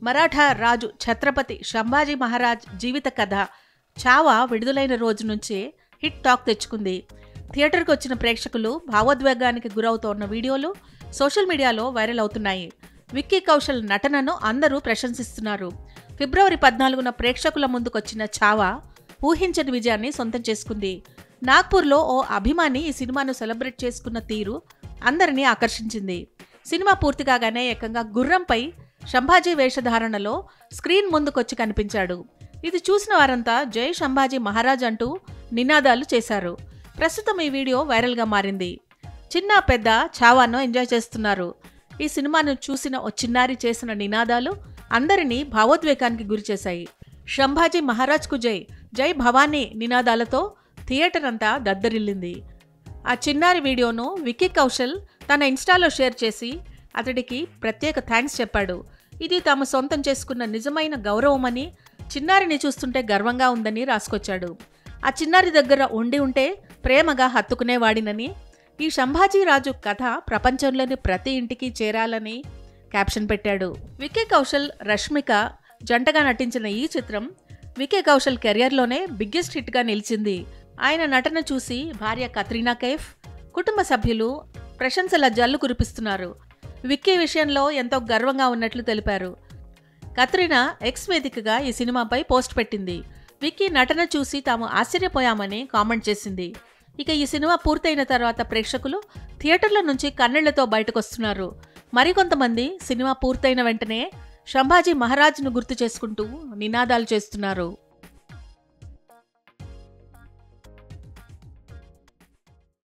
మరాఠా రాజు ఛత్రపతి సంభాజీ మహారాజ్ జీవిత కథ చావా విడుదలైన రోజు నుంచే హిట్ టాక్ తెచ్చుకుంది. థియేటర్కి వచ్చిన ప్రేక్షకులు భావోద్వేగానికి గురవుతోన్న వీడియోలు సోషల్ మీడియాలో వైరల్ అవుతున్నాయి. విక్కీ కౌశల్ నటనను అందరూ ప్రశంసిస్తున్నారు. ఫిబ్రవరి 14న ప్రేక్షకుల ముందుకొచ్చిన చావా ఊహించని విజయాన్ని సొంతం చేసుకుంది. నాగ్పూర్లో ఓ అభిమాని ఈ సినిమాను సెలబ్రేట్ చేసుకున్న తీరు అందరినీ ఆకర్షించింది. సినిమా పూర్తి కాగానే ఏకంగా గుర్రంపై సంభాజీ వేషధారణలో స్క్రీన్ ముందుకొచ్చి కనిపించాడు. ఇది చూసిన వారంతా జై సంభాజీ మహారాజ్ అంటూ నినాదాలు చేశారు. ప్రస్తుతం ఈ వీడియో వైరల్గా మారింది. చిన్న పెద్ద చావాను ఎంజాయ్ చేస్తున్నారు. ఈ సినిమాను చూసిన ఓ చిన్నారి చేసిన నినాదాలు అందరినీ భావోద్వేగానికి గురిచేశాయి. సంభాజీ మహారాజ్కు జై, జై భవానీ నినాదాలతో థియేటర్ అంతా దద్దరిల్లింది. ఆ చిన్నారి వీడియోను విక్కీ కౌశల్ తన ఇన్స్టాలో షేర్ చేసి అతడికి ప్రత్యేక థ్యాంక్స్ చెప్పాడు. ఇది తాము సొంతం చేసుకున్న నిజమైన గౌరవమని, చిన్నారిని చూస్తుంటే గర్వంగా ఉందని రాసుకొచ్చాడు. ఆ చిన్నారి దగ్గర ఉంటే ప్రేమగా హత్తుకునేవాడినని, ఈ సంభాజీరాజు కథ ప్రపంచంలోని ప్రతి ఇంటికి చేరాలని క్యాప్షన్ పెట్టాడు. విక్కీ కౌశల్, రష్మిక జంటగా నటించిన ఈ చిత్రం విక్కీ కౌశల్ కెరియర్లోనే బిగ్గెస్ట్ హిట్గా నిలిచింది. ఆయన నటన చూసి భార్య కత్రినా కైఫ్, కుటుంబ సభ్యులు ప్రశంసల జల్లు కురిపిస్తున్నారు. విక్కీ విషయంలో ఎంతో గర్వంగా ఉన్నట్లు తెలిపారు. కత్రినా ఎక్స్ వేదికగా ఈ సినిమాపై పోస్ట్ పెట్టింది. విక్కీ నటన చూసి తాము ఆశ్చర్యపోయామని కామెంట్ చేసింది. ఇక ఈ సినిమా పూర్తయిన తర్వాత ప్రేక్షకులు థియేటర్ల నుంచి కన్నీళ్లతో బయటకొస్తున్నారు. మరికొంతమంది సినిమా పూర్తయిన వెంటనే సంభాజీ మహారాజ్ను గుర్తు చేసుకుంటూ నినాదాలు చేస్తున్నారు.